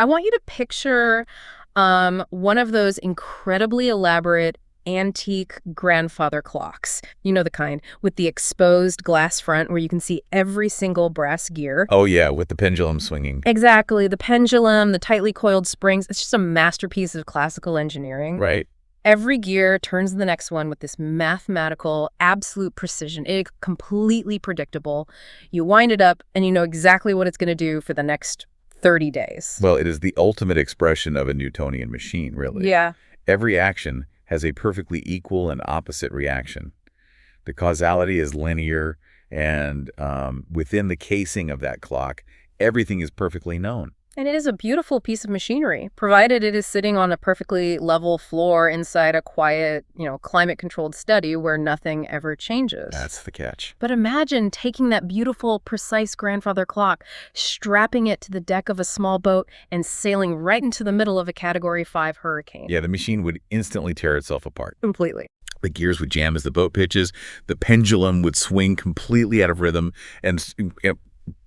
I want you to picture one of those incredibly elaborate antique grandfather clocks. You know the kind, with the exposed glass front where you can see every single brass gear. Oh, yeah, with the pendulum swinging. Exactly. The pendulum, the tightly coiled springs. It's just a masterpiece of classical engineering. Right. Every gear turns the next one with this mathematical, absolute precision. It's completely predictable. You wind it up, and you know exactly what it's going to do for the next 30 days. Well, it is the ultimate expression of a Newtonian machine, really. Yeah. Every action has a perfectly equal and opposite reaction. The causality is linear, and within the casing of that clock, everything is perfectly known. And it is a beautiful piece of machinery, provided it is sitting on a perfectly level floor inside a quiet, climate-controlled study where nothing ever changes. That's the catch. But imagine taking that beautiful, precise grandfather clock, strapping it to the deck of a small boat, and sailing right into the middle of a Category 5 hurricane. Yeah, the machine would instantly tear itself apart. Completely. The gears would jam as the boat pitches, the pendulum would swing completely out of rhythm, and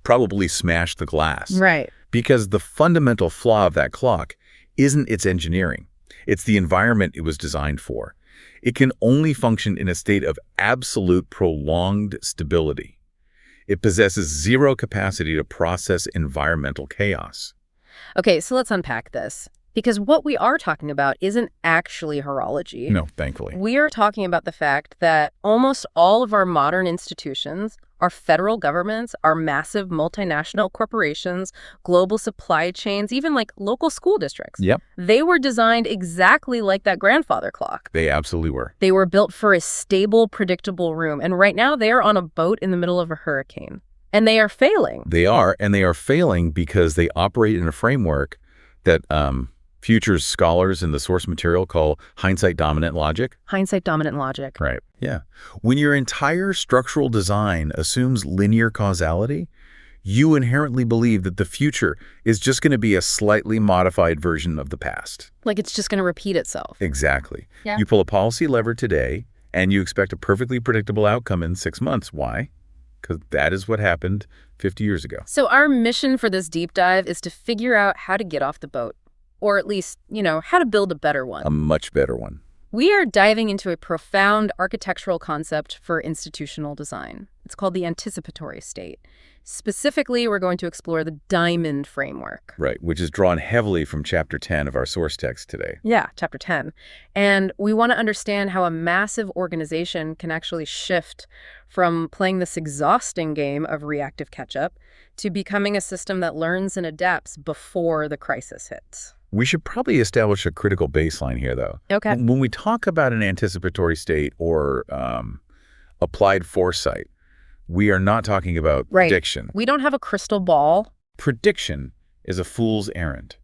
probably smash the glass. Right. Because the fundamental flaw of that clock isn't its engineering. It's the environment it was designed for. It can only function in a state of absolute prolonged stability. It possesses zero capacity to process environmental chaos. Okay, so let's unpack this. Because what we are talking about isn't actually horology. No, thankfully. We are talking about the fact that almost all of our modern institutions, our federal governments, our massive multinational corporations, global supply chains, even like local school districts. Yep. They were designed exactly like that grandfather clock. They absolutely were. They were built for a stable, predictable room. And right now they are on a boat in the middle of a hurricane. And they are failing. They are, and they are failing because they operate in a framework that futures scholars in the source material call hindsight-dominant logic. Hindsight-dominant logic. Right. Yeah. When your entire structural design assumes linear causality, you inherently believe that the future is just going to be a slightly modified version of the past. Like it's just going to repeat itself. Exactly. Yeah. You pull a policy lever today, and you expect a perfectly predictable outcome in 6 months. Why? Because that is what happened 50 years ago. So our mission for this deep dive is to figure out how to get off the boat. Or at least, how to build a better one. A much better one. We are diving into a profound architectural concept for institutional design. It's called the anticipatory state. Specifically, we're going to explore the Diamond framework. Right, which is drawn heavily from Chapter 10 of our source text today. Yeah, Chapter 10. And we want to understand how a massive organization can actually shift from playing this exhausting game of reactive catch-up to becoming a system that learns and adapts before the crisis hits. We should probably establish a critical baseline here, though. Okay. When we talk about an anticipatory state or applied foresight, we are not talking about prediction. We don't have a crystal ball. Prediction is a fool's errand.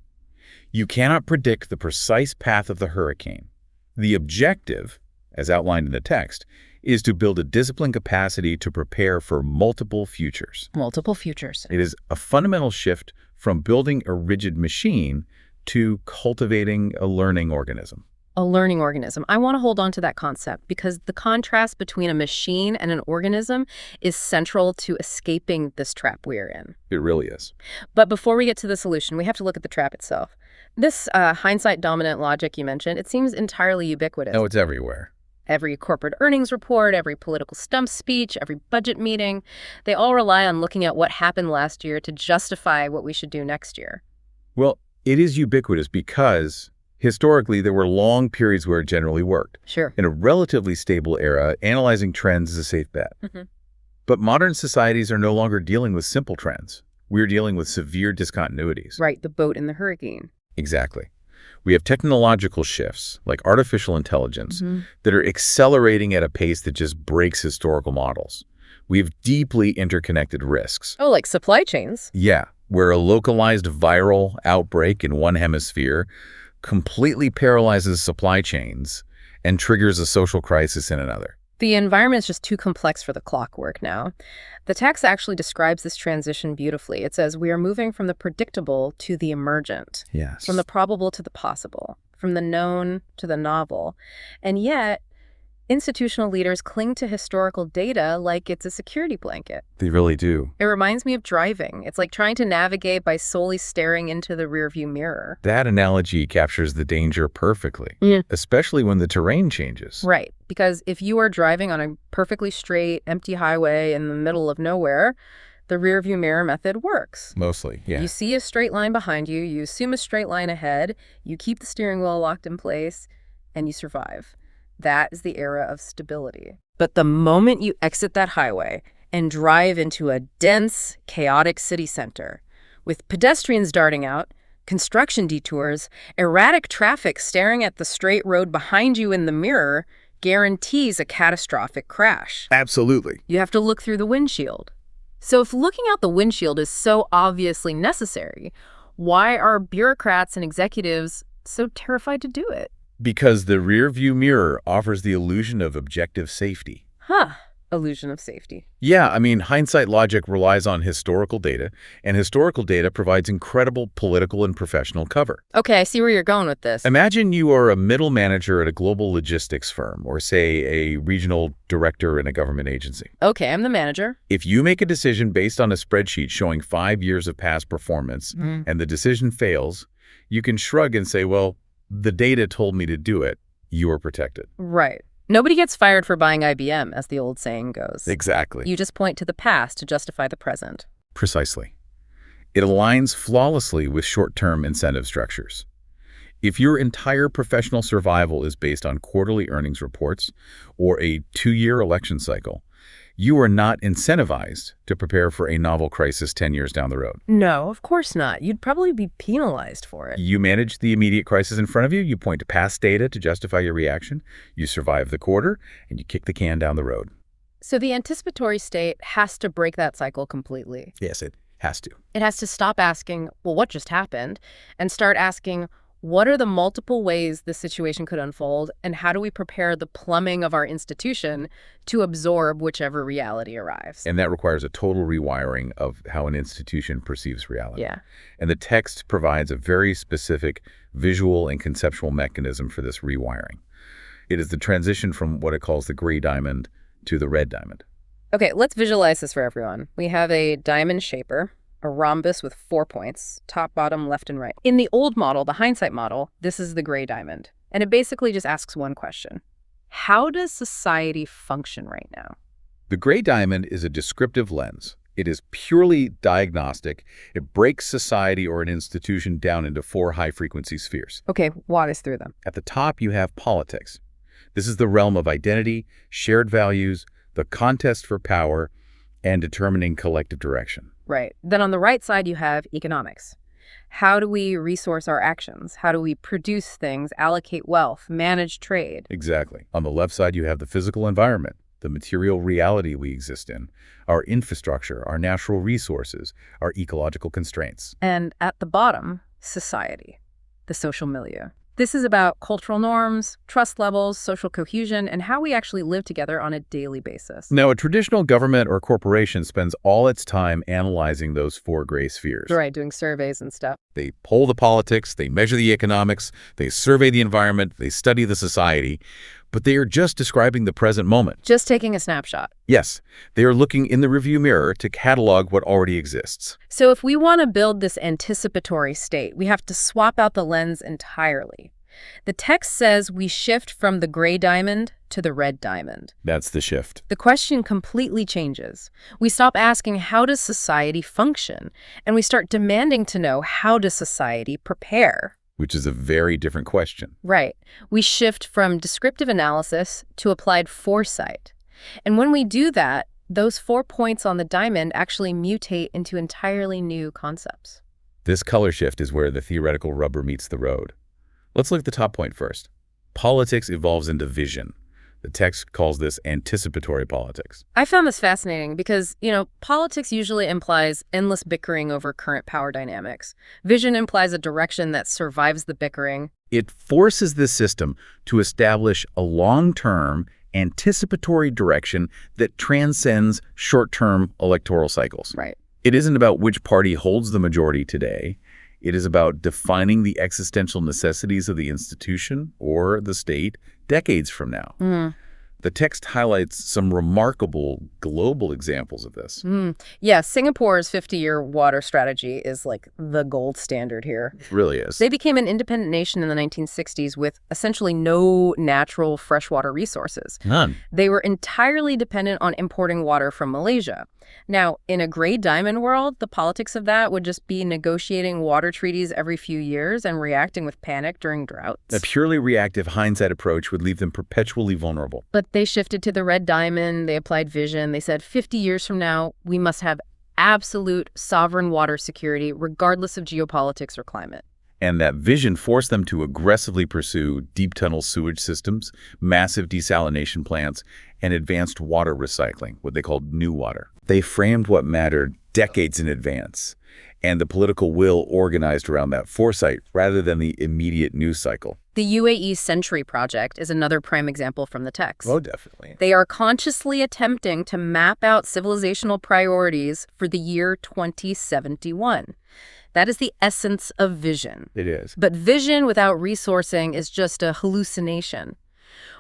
You cannot predict the precise path of the hurricane. The objective, as outlined in the text, is to build a disciplined capacity to prepare for multiple futures. Multiple futures. It is a fundamental shift from building a rigid machine to cultivating a learning organism. A learning organism. I want to hold on to that concept because the contrast between a machine and an organism is central to escaping this trap we're in. It really is. But before we get to the solution, we have to look at the trap itself. This hindsight-dominant logic you mentioned, it seems entirely ubiquitous. Oh, it's everywhere. Every corporate earnings report, every political stump speech, every budget meeting, they all rely on looking at what happened last year to justify what we should do next year. Well, it is ubiquitous because historically there were long periods where it generally worked. Sure. In a relatively stable era, analyzing trends is a safe bet. Mm-hmm. But modern societies are no longer dealing with simple trends. We're dealing with severe discontinuities. Right, the boat in the hurricane. Exactly. We have technological shifts, like artificial intelligence, that are accelerating at a pace that just breaks historical models. We have deeply interconnected risks. Oh, like supply chains? Yeah, where a localized viral outbreak in one hemisphere completely paralyzes supply chains and triggers a social crisis in another. The environment is just too complex for the clockwork now. The text actually describes this transition beautifully. It says, we are moving from the predictable to the emergent. Yes. From the probable to the possible. From the known to the novel. And yet, Institutional leaders cling to historical data like it's a security blanket. They really do. It reminds me of driving. It's like trying to navigate by solely staring into the rearview mirror. That analogy captures the danger perfectly, especially when the terrain changes. Right, because if you are driving on a perfectly straight, empty highway in the middle of nowhere, the rearview mirror method works. Mostly, yeah. You see a straight line behind you, you assume a straight line ahead, you keep the steering wheel locked in place, and you survive. That is the era of stability. But the moment you exit that highway and drive into a dense, chaotic city center, with pedestrians darting out, construction detours, erratic traffic staring at the straight road behind you in the mirror, guarantees a catastrophic crash. Absolutely. You have to look through the windshield. So if looking out the windshield is so obviously necessary, why are bureaucrats and executives so terrified to do it? Because the rear-view mirror offers the illusion of objective safety. Illusion of safety. Yeah, I mean, hindsight logic relies on historical data, and historical data provides incredible political and professional cover. Okay, I see where you're going with this. Imagine you are a middle manager at a global logistics firm, or say a regional director in a government agency. Okay, I'm the manager. If you make a decision based on a spreadsheet showing 5 years of past performance, and the decision fails, you can shrug and say, well, the data told me to do it. You are protected. Right. Nobody gets fired for buying IBM, as the old saying goes. Exactly. You just point to the past to justify the present. Precisely. It aligns flawlessly with short-term incentive structures. If your entire professional survival is based on quarterly earnings reports or a 2-year election cycle, you are not incentivized to prepare for a novel crisis 10 years down the road. No, of course not. You'd probably be penalized for it. You manage the immediate crisis in front of you, you point to past data to justify your reaction, you survive the quarter, and you kick the can down the road. So the anticipatory state has to break that cycle completely. Yes, it has to. It has to stop asking, well, what just happened? And start asking, what are the multiple ways this situation could unfold, and how do we prepare the plumbing of our institution to absorb whichever reality arrives? And that requires a total rewiring of how an institution perceives reality. Yeah. And the text provides a very specific visual and conceptual mechanism for this rewiring. It is the transition from what it calls the gray diamond to the red diamond. Okay, let's visualize this for everyone. We have a diamond shaper, a rhombus with 4 points, top, bottom, left, and right. In the old model, the hindsight model, this is the gray diamond. And it basically just asks one question. How does society function right now? The gray diamond is a descriptive lens. It is purely diagnostic. It breaks society or an institution down into 4 high-frequency spheres. Okay, walk us through them. At the top, you have politics. This is the realm of identity, shared values, the contest for power, and determining collective direction. Right. Then on the right side, you have economics. How do we resource our actions? How do we produce things, allocate wealth, manage trade? Exactly. On the left side, you have the physical environment, the material reality we exist in, our infrastructure, our natural resources, our ecological constraints. And at the bottom, society, the social milieu. This is about cultural norms, trust levels, social cohesion, and how we actually live together on a daily basis. Now, a traditional government or corporation spends all its time analyzing those 4 gray spheres. Right, doing surveys and stuff. They poll the politics, they measure the economics, they survey the environment, they study the society, but they are just describing the present moment. Just taking a snapshot. Yes, they are looking in the review mirror to catalog what already exists. So if we want to build this anticipatory state, we have to swap out the lens entirely. The text says we shift from the gray diamond to the red diamond. That's the shift. The question completely changes. We stop asking, how does society function? And we start demanding to know, how does society prepare? Which is a very different question. Right. We shift from descriptive analysis to applied foresight. And when we do that, those 4 points on the diamond actually mutate into entirely new concepts. This color shift is where the theoretical rubber meets the road. Let's look at the top point first. Politics evolves into vision. The text calls this anticipatory politics. I found this fascinating because, politics usually implies endless bickering over current power dynamics. Vision implies a direction that survives the bickering. It forces the system to establish a long-term, anticipatory direction that transcends short-term electoral cycles. Right. It isn't about which party holds the majority today. It is about defining the existential necessities of the institution or the state decades from now. The text highlights some remarkable global examples of this. Yeah, Singapore's 50-year water strategy is like the gold standard here. It really is. They became an independent nation in the 1960s with essentially no natural freshwater resources. None. They were entirely dependent on importing water from Malaysia. Now, in a gray diamond world, the politics of that would just be negotiating water treaties every few years and reacting with panic during droughts. A purely reactive hindsight approach would leave them perpetually vulnerable. But they shifted to the red diamond, they applied vision, they said 50 years from now, we must have absolute sovereign water security regardless of geopolitics or climate. And that vision forced them to aggressively pursue deep tunnel sewage systems, massive desalination plants, and advanced water recycling, what they called new water. They framed what mattered decades in advance, and the political will organized around that foresight rather than the immediate news cycle. The UAE Century Project is another prime example from the text. Oh, definitely. They are consciously attempting to map out civilizational priorities for the year 2071. That is the essence of vision. It is. But vision without resourcing is just a hallucination.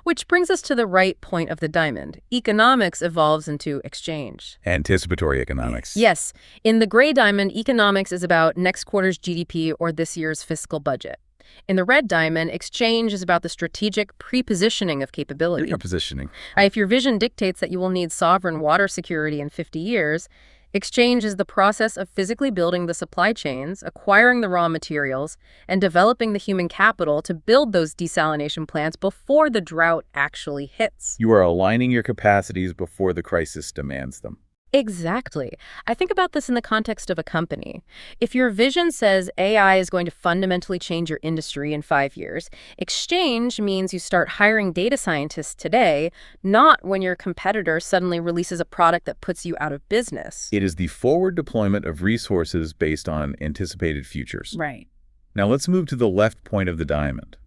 Which brings us to the right point of the diamond. Economics evolves into exchange. Anticipatory economics. Yes. In the gray diamond, economics is about next quarter's GDP or this year's fiscal budget. In the red diamond, exchange is about the strategic pre-positioning of capability. Your positioning. If your vision dictates that you will need sovereign water security in 50 years, exchange is the process of physically building the supply chains, acquiring the raw materials, and developing the human capital to build those desalination plants before the drought actually hits. You are aligning your capacities before the crisis demands them. Exactly. I think about this in the context of a company. If your vision says AI is going to fundamentally change your industry in 5 years, exchange means you start hiring data scientists today, not when your competitor suddenly releases a product that puts you out of business. It is the forward deployment of resources based on anticipated futures. Right. Now let's move to the left point of the diamond.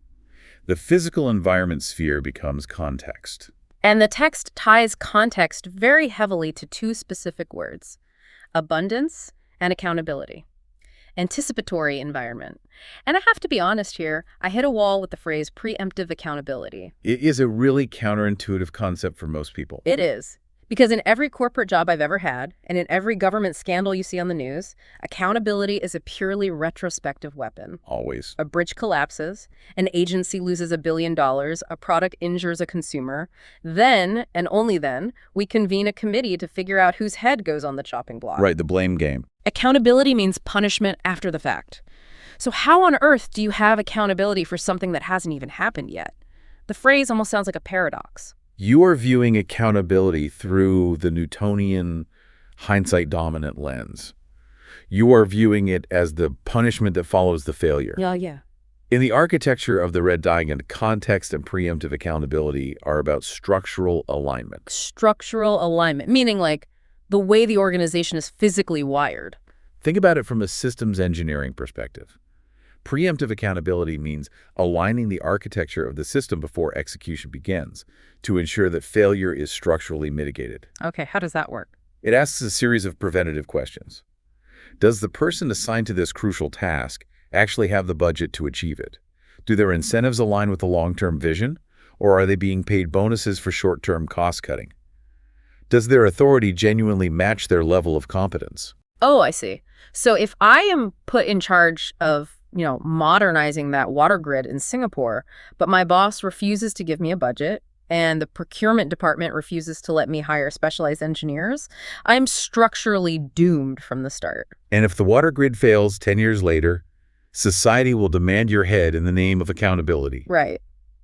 The physical environment sphere becomes context. And the text ties context very heavily to two specific words: abundance and accountability. Anticipatory environment. And I have to be honest here, I hit a wall with the phrase preemptive accountability. It is a really counterintuitive concept for most people. It is. Because in every corporate job I've ever had, and in every government scandal you see on the news, accountability is a purely retrospective weapon. Always. A bridge collapses, an agency loses $1 billion, a product injures a consumer. Then, and only then, we convene a committee to figure out whose head goes on the chopping block. Right, the blame game. Accountability means punishment after the fact. So how on earth do you have accountability for something that hasn't even happened yet? The phrase almost sounds like a paradox. You are viewing accountability through the Newtonian hindsight-dominant lens. You are viewing it as the punishment that follows the failure. Yeah. In the architecture of the red diamond, context and preemptive accountability are about structural alignment. Structural alignment, meaning like the way the organization is physically wired. Think about it from a systems engineering perspective. Preemptive accountability means aligning the architecture of the system before execution begins to ensure that failure is structurally mitigated. Okay, how does that work? It asks a series of preventative questions. Does the person assigned to this crucial task actually have the budget to achieve it? Do their incentives align with the long-term vision, or are they being paid bonuses for short-term cost-cutting? Does their authority genuinely match their level of competence? Oh, I see. So if I am put in charge of modernizing that water grid in Singapore, but my boss refuses to give me a budget and the procurement department refuses to let me hire specialized engineers, I'm structurally doomed from the start. And if the water grid fails 10 years later, society will demand your head in the name of accountability. Right.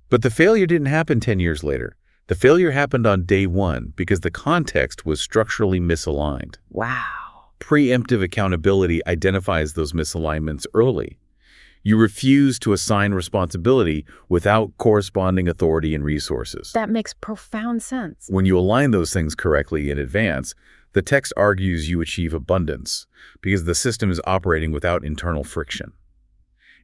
But the failure didn't happen 10 years later. The failure happened on day one because the context was structurally misaligned. Wow. Preemptive accountability identifies those misalignments early. You refuse to assign responsibility without corresponding authority and resources. That makes profound sense. When you align those things correctly in advance, the text argues you achieve abundance because the system is operating without internal friction.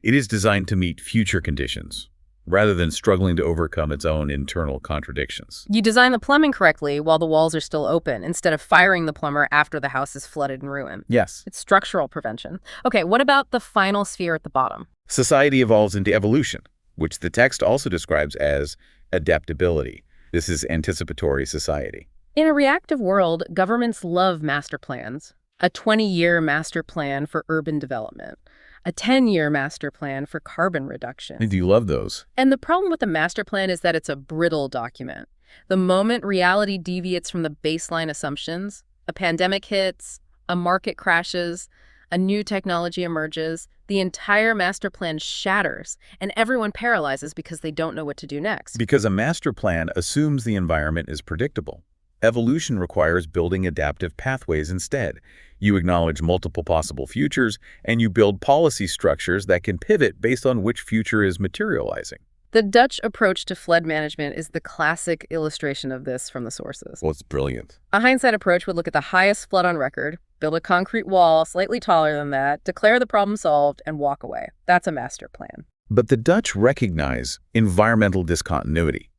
It is designed to meet future conditions rather than struggling to overcome its own internal contradictions. You design the plumbing correctly while the walls are still open, instead of firing the plumber after the house is flooded and ruined. Yes. It's structural prevention. Okay, what about the final sphere at the bottom? Society evolves into evolution, which the text also describes as adaptability. This is anticipatory society. In a reactive world, governments love master plans. A 20-year master plan for urban development. A 10-year master plan for carbon reduction. Do you love those? And the problem with the master plan is that it's a brittle document. The moment reality deviates from the baseline assumptions, a pandemic hits, a market crashes, a new technology emerges, the entire master plan shatters, and everyone paralyzes because they don't know what to do next. Because a master plan assumes the environment is predictable. Evolution requires building adaptive pathways instead. You acknowledge multiple possible futures, and you build policy structures that can pivot based on which future is materializing. The Dutch approach to flood management is the classic illustration of this from the sources. Well, it's brilliant. A hindsight approach would look at the highest flood on record, build a concrete wall slightly taller than that, declare the problem solved, and walk away. That's a master plan. But the Dutch recognize environmental discontinuity.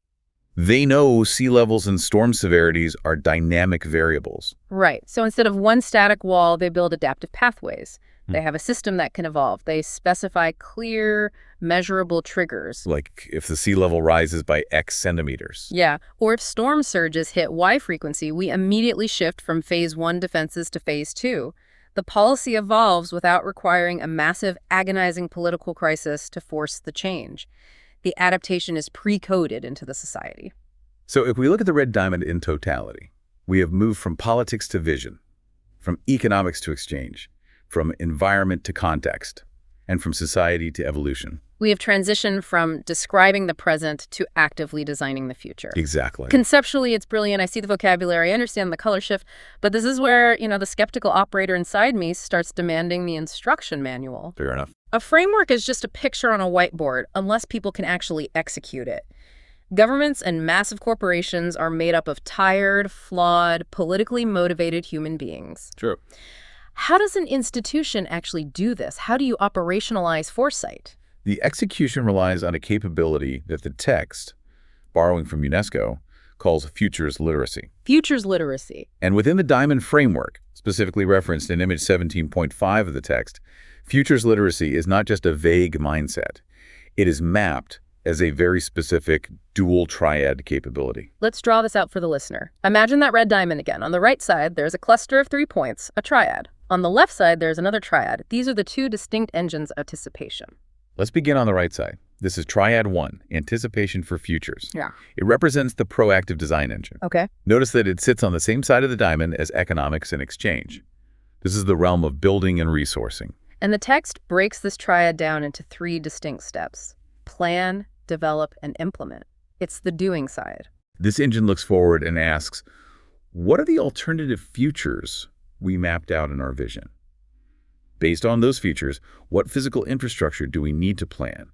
They know sea levels and storm severities are dynamic variables. Right. So instead of one static wall, they build adaptive pathways. They have a system that can evolve. They specify clear, measurable triggers. Like if the sea level rises by X centimeters. Yeah. Or if storm surges hit Y frequency, we immediately shift from phase 1 defenses to phase 2. The policy evolves without requiring a massive, agonizing political crisis to force the change. The adaptation is pre-coded into the society. So if we look at the Red Diamond in totality, we have moved from politics to vision, from economics to exchange, from environment to context, and from society to evolution. We have transitioned from describing the present to actively designing the future. Exactly. Conceptually, it's brilliant. I see the vocabulary, I understand the color shift, but this is where, the skeptical operator inside me starts demanding the instruction manual. Fair enough. A framework is just a picture on a whiteboard unless people can actually execute it. Governments and massive corporations are made up of tired, flawed, politically motivated human beings. True. How does an institution actually do this? How do you operationalize foresight? The execution relies on a capability that the text, borrowing from UNESCO, calls futures literacy. Futures literacy. And within the Diamond framework, specifically referenced in image 17.5 of the text, futures literacy is not just a vague mindset. It is mapped as a very specific dual triad capability. Let's draw this out for the listener. Imagine that red diamond again. On the right side, there's a cluster of 3 points, a triad. On the left side, there's another triad. These are the 2 distinct engines of anticipation. Let's begin on the right side. This is Triad 1, Anticipation for Futures. Yeah. It represents the proactive design engine. Okay. Notice that it sits on the same side of the diamond as economics and exchange. This is the realm of building and resourcing. And the text breaks this triad down into 3 distinct steps. Plan, develop, and implement. It's the doing side. This engine looks forward and asks, what are the alternative futures we mapped out in our vision? Based on those features, what physical infrastructure do we need to plan?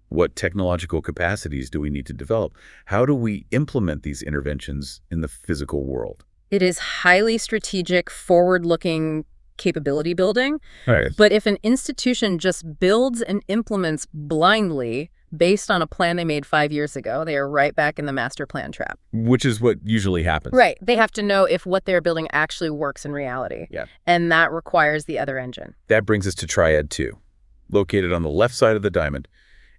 What technological capacities do we need to develop? How do we implement these interventions in the physical world? It is highly strategic, forward-looking capability building. Right. But if an institution just builds and implements blindly based on a plan they made 5 years ago, they are right back in the master plan trap. Which is what usually happens. Right. They have to know if what they're building actually works in reality. Yeah. And that requires the other engine. That brings us to Triad 2, located on the left side of the diamond,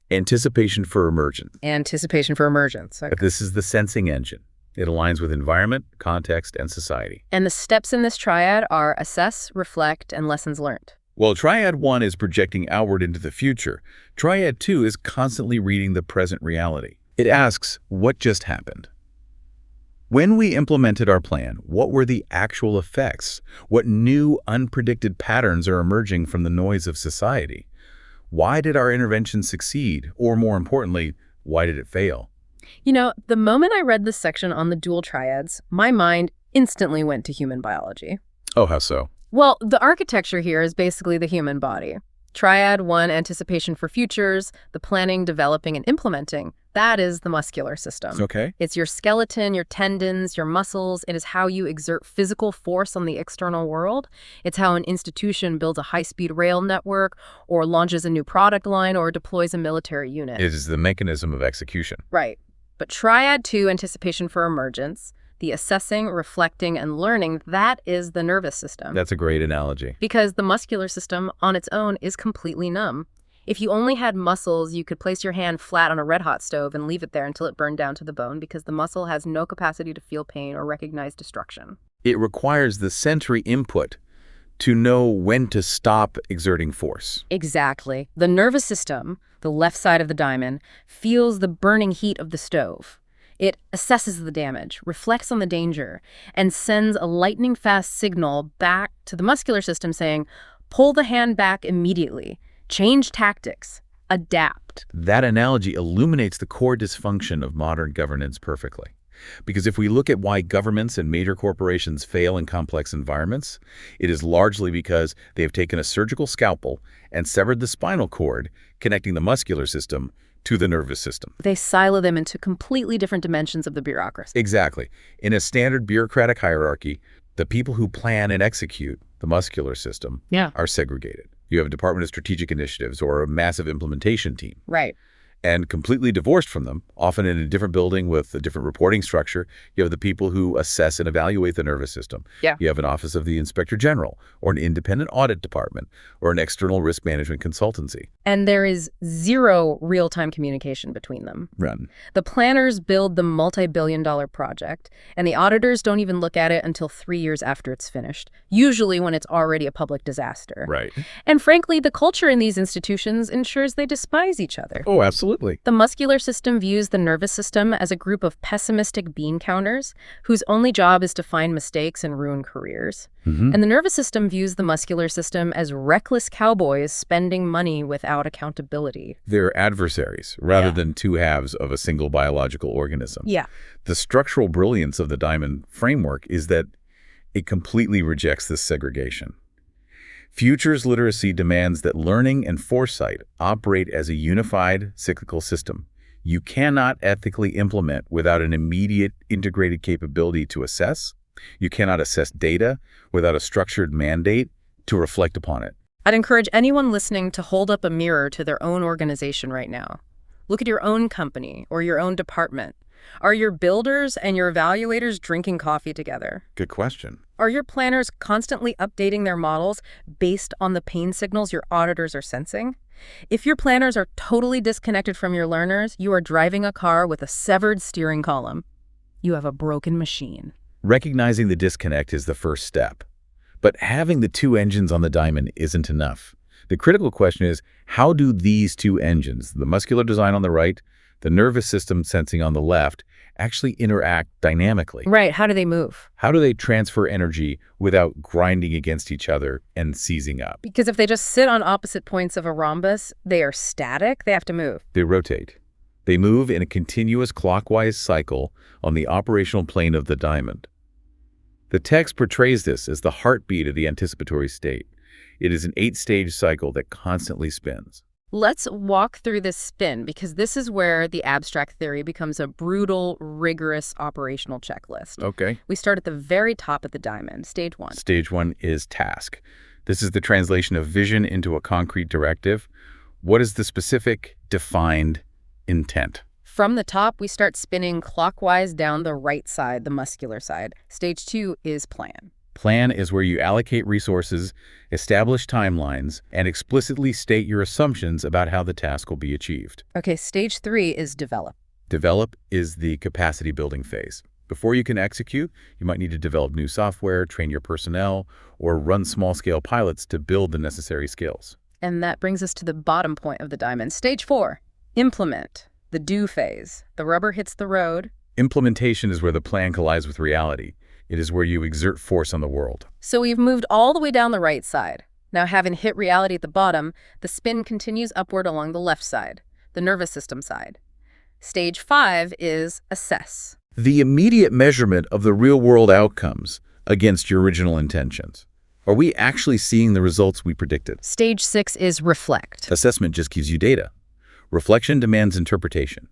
Anticipation for Emergence. Anticipation for emergence. Okay. This is the sensing engine. It aligns with environment, context, and society. And the steps in this triad are assess, reflect, and lessons learned. While Triad 1 is projecting outward into the future, Triad 2 is constantly reading the present reality. It asks, what just happened? When we implemented our plan, what were the actual effects? What new, unpredicted patterns are emerging from the noise of society? Why did our intervention succeed? Or more importantly, why did it fail? The moment I read this section on the dual triads, my mind instantly went to human biology. Oh, how so? Well, the architecture here is basically the human body. Triad 1, anticipation for futures, the planning, developing, and implementing. That is the muscular system. Okay. It's your skeleton, your tendons, your muscles. It is how you exert physical force on the external world. It's how an institution builds a high-speed rail network or launches a new product line or deploys a military unit. It is the mechanism of execution. Right. But Triad 2, anticipation for emergence, the assessing, reflecting, and learning, that is the nervous system. That's a great analogy. Because the muscular system on its own is completely numb. If you only had muscles, you could place your hand flat on a red-hot stove and leave it there until it burned down to the bone because the muscle has no capacity to feel pain or recognize destruction. It requires the sensory input to know when to stop exerting force. Exactly. The nervous system, the left side of the diamond, feels the burning heat of the stove. It assesses the damage, reflects on the danger, and sends a lightning-fast signal back to the muscular system saying, pull the hand back immediately, change tactics, adapt. That analogy illuminates the core dysfunction of modern governance perfectly. Because if we look at why governments and major corporations fail in complex environments, it is largely because they have taken a surgical scalpel and severed the spinal cord connecting the muscular system to the nervous system. They silo them into completely different dimensions of the bureaucracy. Exactly. In a standard bureaucratic hierarchy, the people who plan and execute the muscular system are segregated. You have a Department of Strategic Initiatives or a massive implementation team. Right. And completely divorced from them, often in a different building with a different reporting structure, you have the people who assess and evaluate the nervous system. Yeah. You have an Office of the Inspector General, or an independent audit department, or an external risk management consultancy. And there is zero real-time communication between them. Run. The planners build the multi-billion-dollar project, and the auditors don't even look at it until 3 years after it's finished, usually when it's already a public disaster. Right. And frankly, the culture in these institutions ensures they despise each other. Oh, absolutely. The muscular system views the nervous system as a group of pessimistic bean counters whose only job is to find mistakes and ruin careers. And the nervous system views the muscular system as reckless cowboys spending money without accountability. They're adversaries rather than two halves of a single biological organism. Yeah. The structural brilliance of the Diamond framework is that it completely rejects this segregation. Futures literacy demands that learning and foresight operate as a unified cyclical system. You cannot ethically implement without an immediate integrated capability to assess. You cannot assess data without a structured mandate to reflect upon it. I'd encourage anyone listening to hold up a mirror to their own organization right now. Look at your own company or your own department. Are your builders and your evaluators drinking coffee together? Good question. Are your planners constantly updating their models based on the pain signals your auditors are sensing? If your planners are totally disconnected from your learners, you are driving a car with a severed steering column. You have a broken machine. Recognizing the disconnect is the first step. But having the two engines on the Diamond isn't enough. The critical question is, how do these two engines, the muscular design on the right, the nervous system sensing on the left, actually interact dynamically? Right. How do they move? How do they transfer energy without grinding against each other and seizing up? Because if they just sit on opposite points of a rhombus, they are static. They have to move. They rotate. They move in a continuous clockwise cycle on the operational plane of the Diamond. The text portrays this as the heartbeat of the anticipatory state. It is an 8-stage cycle that constantly spins. Let's walk through this spin because this is where the abstract theory becomes a brutal, rigorous operational checklist. Okay. We start at the very top of the diamond, stage 1. Stage 1 is task. This is the translation of vision into a concrete directive. What is the specific, defined intent? From the top, we start spinning clockwise down the right side, the muscular side. Stage 2 is plan. Plan is where you allocate resources, establish timelines, and explicitly state your assumptions about how the task will be achieved. Okay, stage 3 is develop. Develop is the capacity building phase. Before you can execute, you might need to develop new software, train your personnel, or run small-scale pilots to build the necessary skills. And that brings us to the bottom point of the diamond. Stage 4, implement, the do phase. The rubber hits the road. Implementation is where the plan collides with reality. It is where you exert force on the world. So we've moved all the way down the right side. Now, having hit reality at the bottom, the spin continues upward along the left side, the nervous system side. Stage 5 is assess. The immediate measurement of the real-world outcomes against your original intentions. Are we actually seeing the results we predicted? Stage 6 is reflect. Assessment just gives you data. Reflection demands interpretation.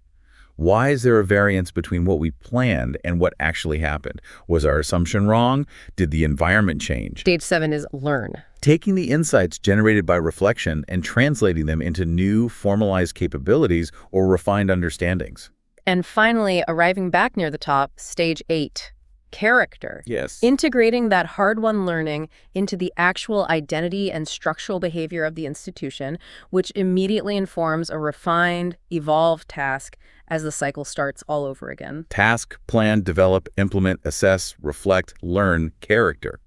Why is there a variance between what we planned and what actually happened? Was our assumption wrong? Did the environment change? Stage 7 is learn. Taking the insights generated by reflection and translating them into new, formalized capabilities or refined understandings. And finally, arriving back near the top, stage 8, Character. Yes. Integrating that hard-won learning into the actual identity and structural behavior of the institution, which immediately informs a refined, evolved task as the cycle starts all over again. Task, plan, develop, implement, assess, reflect, learn, character.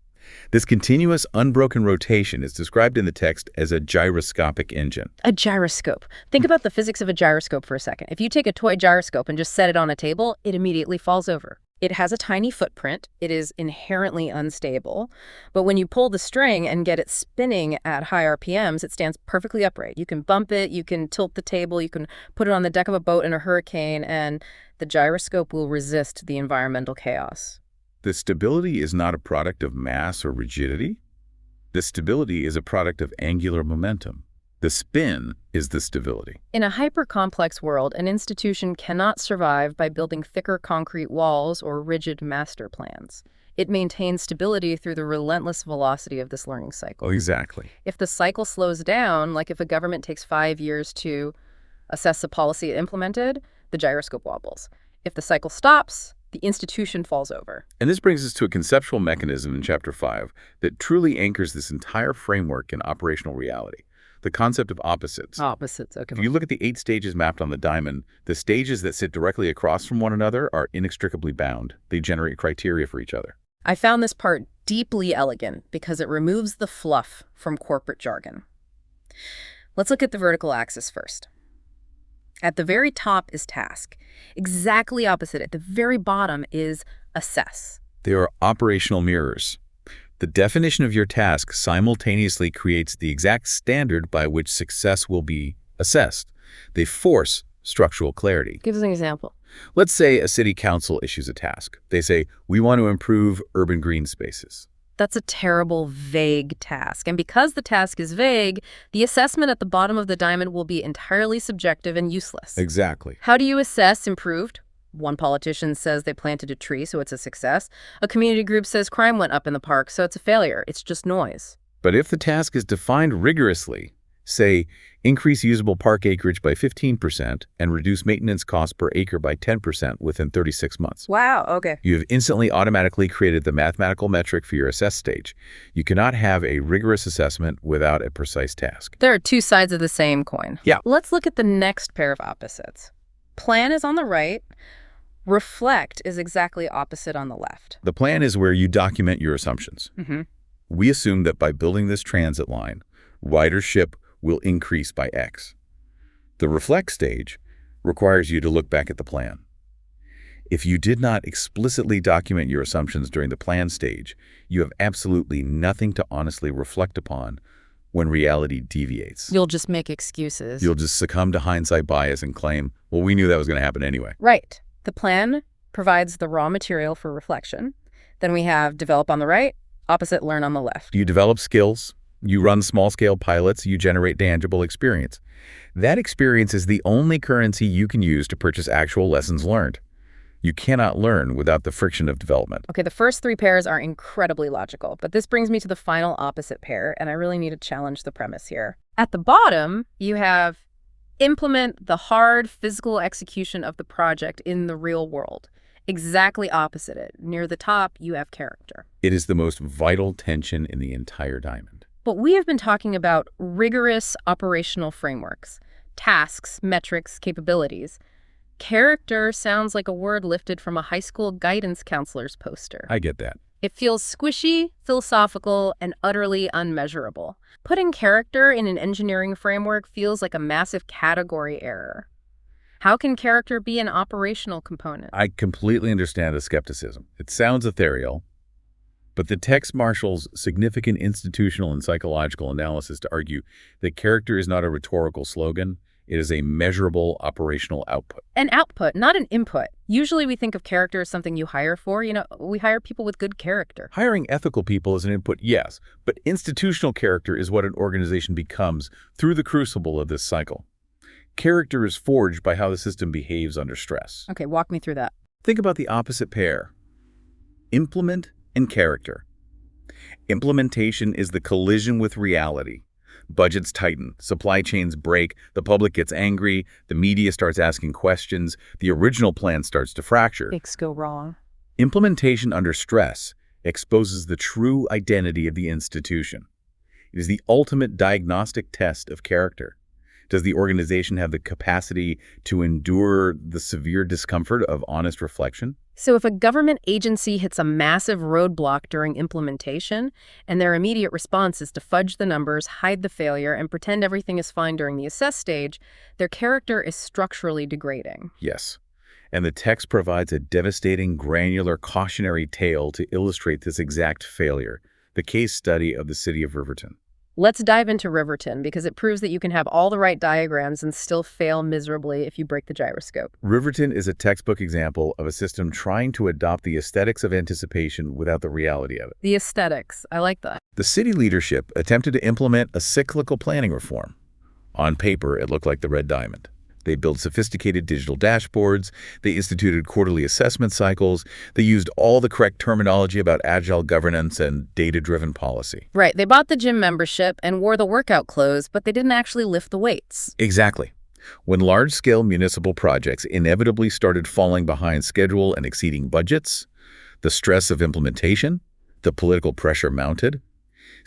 This continuous, unbroken rotation is described in the text as a gyroscopic engine. A gyroscope. Think about the physics of a gyroscope for a second. If you take a toy gyroscope and just set it on a table, it immediately falls over. It has a tiny footprint. It is inherently unstable. But when you pull the string and get it spinning at high RPMs, it stands perfectly upright. You can bump it, you can tilt the table, you can put it on the deck of a boat in a hurricane, and the gyroscope will resist the environmental chaos. The stability is not a product of mass or rigidity. The stability is a product of angular momentum. The spin is the stability. In a hyper-complex world, an institution cannot survive by building thicker concrete walls or rigid master plans. It maintains stability through the relentless velocity of this learning cycle. Oh, exactly. If the cycle slows down, like if a government takes 5 years to assess a policy it implemented, the gyroscope wobbles. If the cycle stops, the institution falls over. And this brings us to a conceptual mechanism in Chapter 5 that truly anchors this entire framework in operational reality, the concept of opposites. Opposites, okay. If you look at the 8 stages mapped on the diamond, the stages that sit directly across from one another are inextricably bound. They generate criteria for each other. I found this part deeply elegant because it removes the fluff from corporate jargon. Let's look at the vertical axis first. At the very top is task. Exactly opposite at the very bottom is assess. They are operational mirrors. The definition of your task simultaneously creates the exact standard by which success will be assessed. They force structural clarity. Give us an example. Let's say a city council issues a task. They say, we want to improve urban green spaces. That's a terrible, vague task. And because the task is vague, the assessment at the bottom of the diamond will be entirely subjective and useless. Exactly. How do you assess improved? One politician says they planted a tree, so it's a success. A community group says crime went up in the park, so it's a failure. It's just noise. But if the task is defined rigorously, say, increase usable park acreage by 15% and reduce maintenance costs per acre by 10% within 36 months. Wow, okay. You have instantly automatically created the mathematical metric for your assess stage. You cannot have a rigorous assessment without a precise task. There are two sides of the same coin. Yeah. Let's look at the next pair of opposites. Plan is on the right. Reflect is exactly opposite on the left. The plan is where you document your assumptions. Mm-hmm. We assume that by building this transit line, ridership will increase by X. The reflect stage requires you to look back at the plan. If you did not explicitly document your assumptions during the plan stage, you have absolutely nothing to honestly reflect upon when reality deviates. You'll just make excuses. You'll just succumb to hindsight bias and claim, well, we knew that was going to happen anyway. Right. The plan provides the raw material for reflection. Then we have develop on the right, opposite learn on the left. You develop skills. You run small-scale pilots, you generate tangible experience. That experience is the only currency you can use to purchase actual lessons learned. You cannot learn without the friction of development. Okay, the first 3 pairs are incredibly logical, but this brings me to the final opposite pair, and I really need to challenge the premise here. At the bottom, you have implement the hard physical execution of the project in the real world. Exactly opposite it. Near the top, you have character. It is the most vital tension in the entire diamond. But we have been talking about rigorous operational frameworks, tasks, metrics, capabilities. Character sounds like a word lifted from a high school guidance counselor's poster. I get that. It feels squishy, philosophical, and utterly unmeasurable. Putting character in an engineering framework feels like a massive category error. How can character be an operational component? I completely understand the skepticism. It sounds ethereal, but the text marshals significant institutional and psychological analysis to argue that character is not a rhetorical slogan. It is a measurable operational output. An output, not an input. Usually we think of character as something you hire for. We hire people with good character. Hiring ethical people is an input, yes, but institutional character is what an organization becomes through the crucible of this cycle. Character is forged by how the system behaves under stress. Okay, walk me through that. Think about the opposite pair. Implement and character. Implementation is the collision with reality. Budgets tighten, supply chains break, the public gets angry, the media starts asking questions, the original plan starts to fracture. Things go wrong. Implementation under stress exposes the true identity of the institution. It is the ultimate diagnostic test of character. Does the organization have the capacity to endure the severe discomfort of honest reflection? So if a government agency hits a massive roadblock during implementation, and their immediate response is to fudge the numbers, hide the failure, and pretend everything is fine during the assess stage, their character is structurally degrading. Yes. And the text provides a devastating, granular, cautionary tale to illustrate this exact failure, the case study of the city of Riverton. Let's dive into Riverton because it proves that you can have all the right diagrams and still fail miserably if you break the gyroscope. Riverton is a textbook example of a system trying to adopt the aesthetics of anticipation without the reality of it. The aesthetics, I like that. The city leadership attempted to implement a cyclical planning reform. On paper, it looked like the Red Diamond. They built sophisticated digital dashboards, they instituted quarterly assessment cycles, they used all the correct terminology about agile governance and data-driven policy. Right, they bought the gym membership and wore the workout clothes, but they didn't actually lift the weights. Exactly. When large-scale municipal projects inevitably started falling behind schedule and exceeding budgets, the stress of implementation, the political pressure mounted.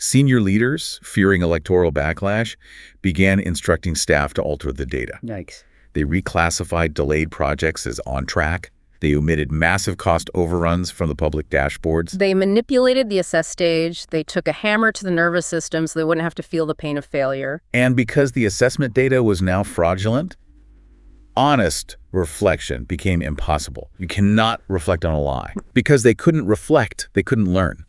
Senior leaders, fearing electoral backlash, began instructing staff to alter the data. Yikes. They reclassified delayed projects as on track. They omitted massive cost overruns from the public dashboards. They manipulated the assess stage. They took a hammer to the nervous system so they wouldn't have to feel the pain of failure. And because the assessment data was now fraudulent, honest reflection became impossible. You cannot reflect on a lie. Because they couldn't reflect, they couldn't learn.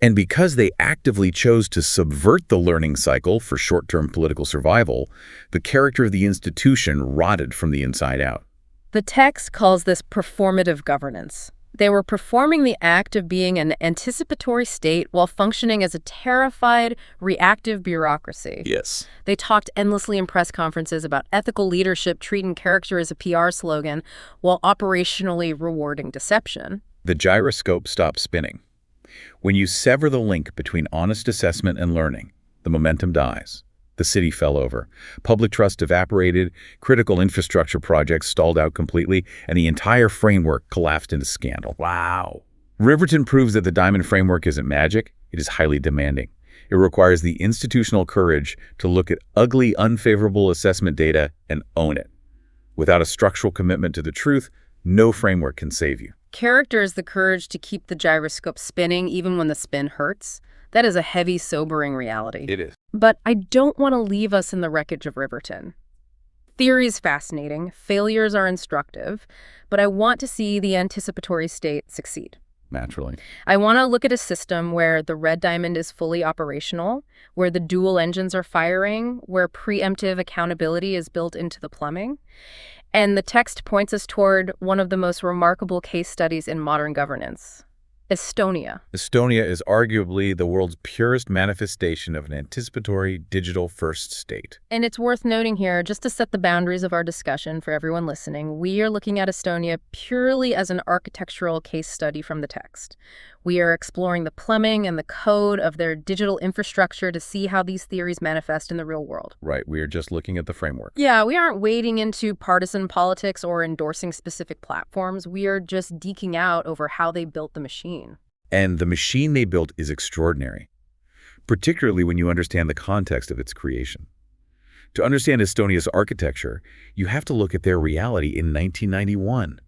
And because they actively chose to subvert the learning cycle for short-term political survival, the character of the institution rotted from the inside out. The text calls this performative governance. They were performing the act of being an anticipatory state while functioning as a terrified, reactive bureaucracy. Yes. They talked endlessly in press conferences about ethical leadership, treating character as a PR slogan, while operationally rewarding deception. The gyroscope stopped spinning. When you sever the link between honest assessment and learning, the momentum dies. The city fell over. Public trust evaporated, critical infrastructure projects stalled out completely, and the entire framework collapsed into scandal. Wow. Riverton proves that the Diamond framework isn't magic, it is highly demanding. It requires the institutional courage to look at ugly, unfavorable assessment data and own it. Without a structural commitment to the truth, no framework can save you. Character is the courage to keep the gyroscope spinning even when the spin hurts. That is a heavy, sobering reality. It is. But I don't want to leave us in the wreckage of Riverton. Theory is fascinating, failures are instructive, but I want to see the anticipatory state succeed. Naturally. I want to look at a system where the Red Diamond is fully operational, where the dual engines are firing, where preemptive accountability is built into the plumbing. And the text points us toward one of the most remarkable case studies in modern governance, Estonia. Estonia is arguably the world's purest manifestation of an anticipatory digital-first state. And it's worth noting here, just to set the boundaries of our discussion for everyone listening, we are looking at Estonia purely as an architectural case study from the text. We are exploring the plumbing and the code of their digital infrastructure to see how these theories manifest in the real world. Right, we are just looking at the framework. Yeah, we aren't wading into partisan politics or endorsing specific platforms. We are just geeking out over how they built the machine. And the machine they built is extraordinary, particularly when you understand the context of its creation. To understand Estonia's architecture, you have to look at their reality in 1991.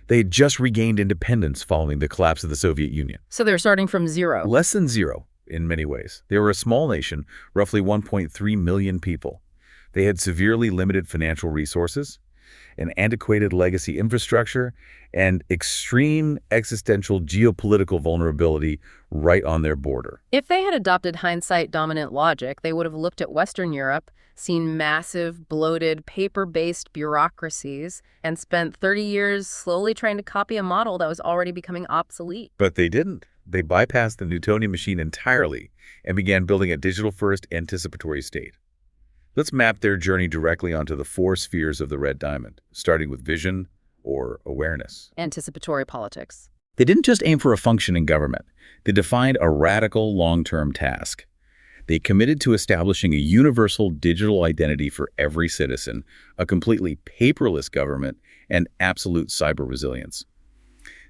They had just regained independence following the collapse of the Soviet Union. So they're starting from zero. Less than zero, in many ways. They were a small nation, roughly 1.3 million people. They had severely limited financial resources, an antiquated legacy infrastructure, and extreme existential geopolitical vulnerability right on their border. If they had adopted hindsight-dominant logic, they would have looked at Western Europe, seen massive, bloated, paper-based bureaucracies, and spent 30 years slowly trying to copy a model that was already becoming obsolete. But they didn't. They bypassed the Newtonian machine entirely and began building a digital-first anticipatory state. Let's map their journey directly onto the four spheres of the Red Diamond, starting with vision or awareness. Anticipatory politics. They didn't just aim for a function in government. They defined a radical long-term task. They committed to establishing a universal digital identity for every citizen, a completely paperless government, and absolute cyber resilience.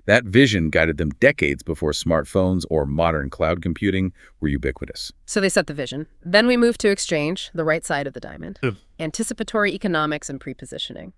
That vision guided them decades before smartphones or modern cloud computing were ubiquitous. So they set the vision. Then we move to exchange, the right side of the diamond. Anticipatory economics and prepositioning.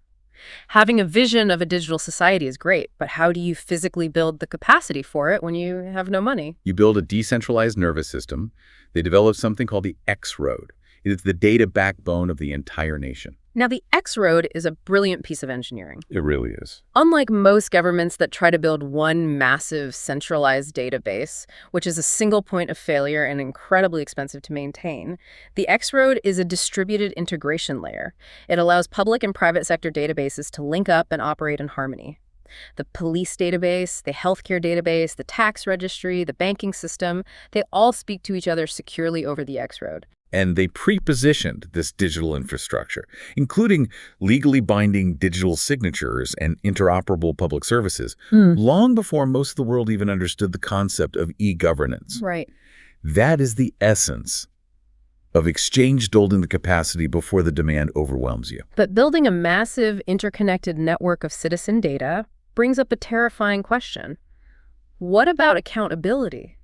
Having a vision of a digital society is great, but how do you physically build the capacity for it when you have no money? You build a decentralized nervous system. They develop something called the X-road. It is the data backbone of the entire nation. Now, the X-road is a brilliant piece of engineering. It really is. Unlike most governments that try to build one massive centralized database, which is a single point of failure and incredibly expensive to maintain, the X-road is a distributed integration layer. It allows public and private sector databases to link up and operate in harmony. The police database, the healthcare database, the tax registry, the banking system, they all speak to each other securely over the X-road. And they pre-positioned this digital infrastructure, including legally binding digital signatures and interoperable public services, long before most of the world even understood the concept of e-governance. Right. That is the essence of exchange building the capacity before the demand overwhelms you. But building a massive interconnected network of citizen data brings up a terrifying question. What about accountability?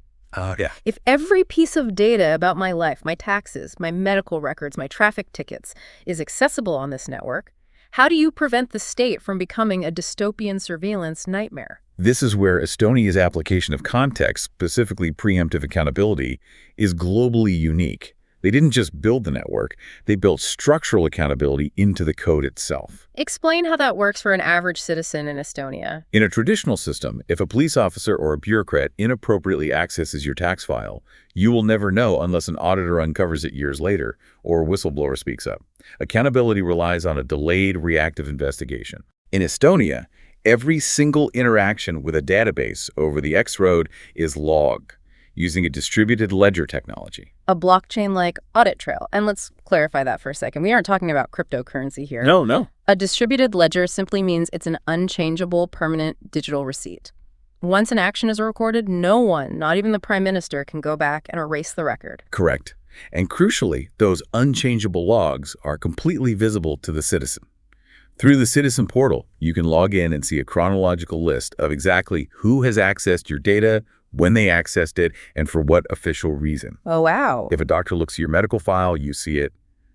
Yeah. If every piece of data about my life, my taxes, my medical records, my traffic tickets is accessible on this network, how do you prevent the state from becoming a dystopian surveillance nightmare? This is where Estonia's application of context, specifically preemptive accountability, is globally unique. They didn't just build the network, they built structural accountability into the code itself. Explain how that works for an average citizen in Estonia. In a traditional system, if a police officer or a bureaucrat inappropriately accesses your tax file, you will never know unless an auditor uncovers it years later or a whistleblower speaks up. Accountability relies on a delayed reactive investigation. In Estonia, every single interaction with a database over the X-road is logged using a distributed ledger technology. A blockchain-like audit trail. And let's clarify that for a second. We aren't talking about cryptocurrency here. No. A distributed ledger simply means it's an unchangeable, permanent digital receipt. Once an action is recorded, no one, not even the prime minister, can go back and erase the record. Correct. And crucially, those unchangeable logs are completely visible to the citizen. Through the Citizen Portal, you can log in and see a chronological list of exactly who has accessed your data, when they accessed it, and for what official reason. Oh, wow. If a doctor looks at your medical file, you see it.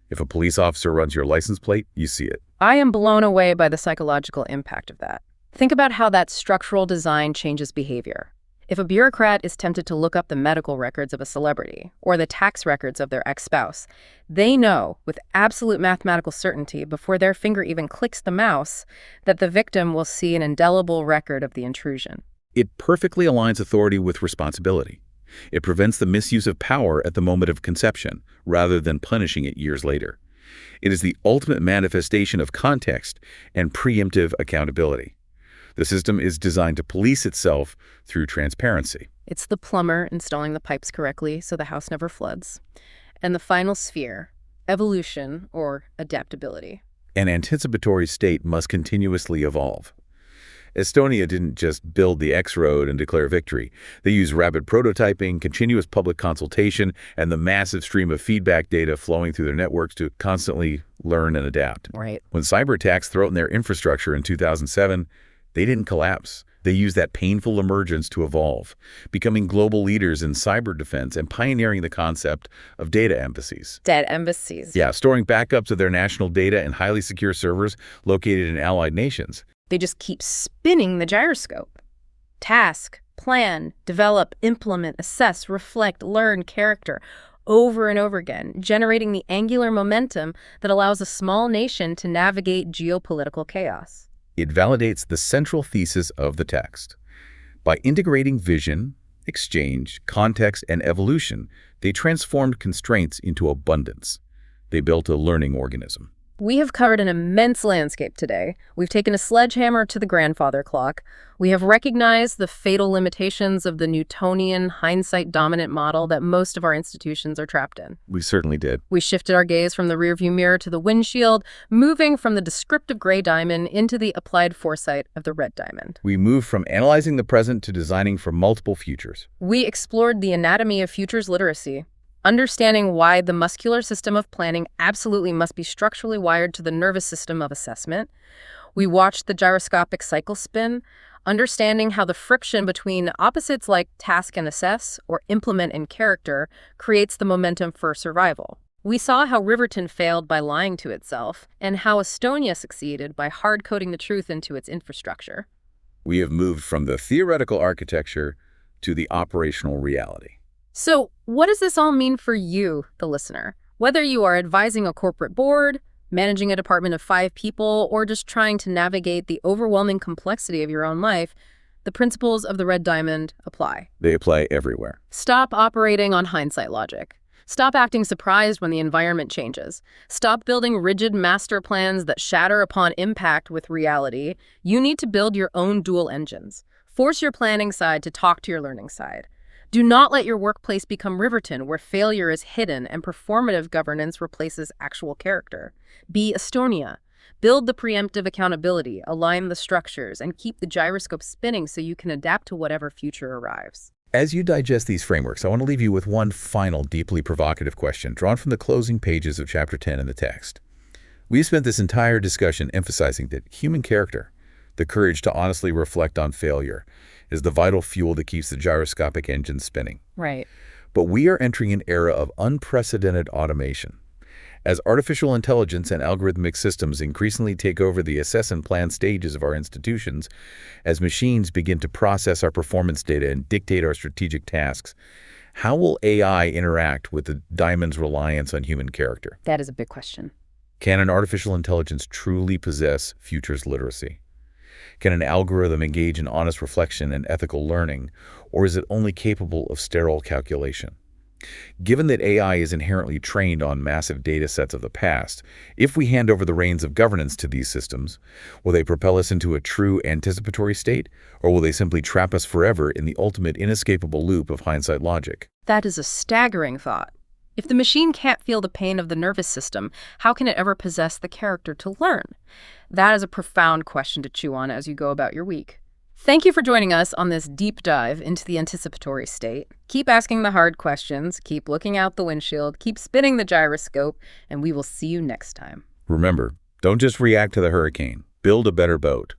If a police officer runs your license plate, you see it. I am blown away by the psychological impact of that. Think about how that structural design changes behavior. If a bureaucrat is tempted to look up the medical records of a celebrity or the tax records of their ex-spouse, they know with absolute mathematical certainty before their finger even clicks the mouse that the victim will see an indelible record of the intrusion. It perfectly aligns authority with responsibility. It prevents the misuse of power at the moment of conception, rather than punishing it years later. It is the ultimate manifestation of context and preemptive accountability. The system is designed to police itself through transparency. It's the plumber installing the pipes correctly so the house never floods. And the final sphere, evolution or adaptability. An anticipatory state must continuously evolve. Estonia didn't just build the X-road and declare victory. They used rapid prototyping, continuous public consultation, and the massive stream of feedback data flowing through their networks to constantly learn and adapt. Right. When cyber attacks threatened their infrastructure in 2007, they didn't collapse. They used that painful emergence to evolve, becoming global leaders in cyber defense and pioneering the concept of data embassies. Dead embassies. Yeah, storing backups of their national data in highly secure servers located in allied nations. They just keep spinning the gyroscope. Task, plan, develop, implement, assess, reflect, learn, character, over and over again, generating the angular momentum that allows a small nation to navigate geopolitical chaos. It validates the central thesis of the text. By integrating vision, exchange, context, and evolution, they transformed constraints into abundance. They built a learning organism. We have covered an immense landscape today. We've taken a sledgehammer to the grandfather clock. We have recognized the fatal limitations of the Newtonian hindsight-dominant model that most of our institutions are trapped in. We certainly did. We shifted our gaze from the rearview mirror to the windshield, moving from the descriptive gray diamond into the applied foresight of the red diamond. We moved from analyzing the present to designing for multiple futures. We explored the anatomy of futures literacy, understanding why the muscular system of planning absolutely must be structurally wired to the nervous system of assessment. We watched the gyroscopic cycle spin, Understanding how the friction between opposites like task and assess or implement and character creates the momentum for survival. We saw how Riverton failed by lying to itself, and how Estonia succeeded by hard-coding the truth into its infrastructure. We have moved from the theoretical architecture to the operational reality. So, what does this all mean for you, the listener? Whether you are advising a corporate board, managing a department of 5 people, or just trying to navigate the overwhelming complexity of your own life, the principles of the Red Diamond apply. They apply everywhere. Stop operating on hindsight logic. Stop acting surprised when the environment changes. Stop building rigid master plans that shatter upon impact with reality. You need to build your own dual engines. Force your planning side to talk to your learning side. Do not let your workplace become Riverton, where failure is hidden and performative governance replaces actual character. Be Estonia. Build the preemptive accountability, align the structures, and keep the gyroscope spinning so you can adapt to whatever future arrives. As you digest these frameworks, I want to leave you with one final deeply provocative question drawn from the closing pages of Chapter 10 in the text. We've spent this entire discussion emphasizing that human character, the courage to honestly reflect on failure, is the vital fuel that keeps the gyroscopic engine spinning. Right. But we are entering an era of unprecedented automation. As artificial intelligence and algorithmic systems increasingly take over the assess and plan stages of our institutions, as machines begin to process our performance data and dictate our strategic tasks, how will AI interact with the Diamond's reliance on human character? That is a big question. Can an artificial intelligence truly possess futures literacy? Can an algorithm engage in honest reflection and ethical learning, or is it only capable of sterile calculation? Given that AI is inherently trained on massive data sets of the past, if we hand over the reins of governance to these systems, will they propel us into a true anticipatory state, or will they simply trap us forever in the ultimate inescapable loop of hindsight logic? That is a staggering thought. If the machine can't feel the pain of the nervous system, how can it ever possess the character to learn? That is a profound question to chew on as you go about your week. Thank you for joining us on this deep dive into the anticipatory state. Keep asking the hard questions, keep looking out the windshield, keep spinning the gyroscope, and we will see you next time. Remember, don't just react to the hurricane. Build a better boat.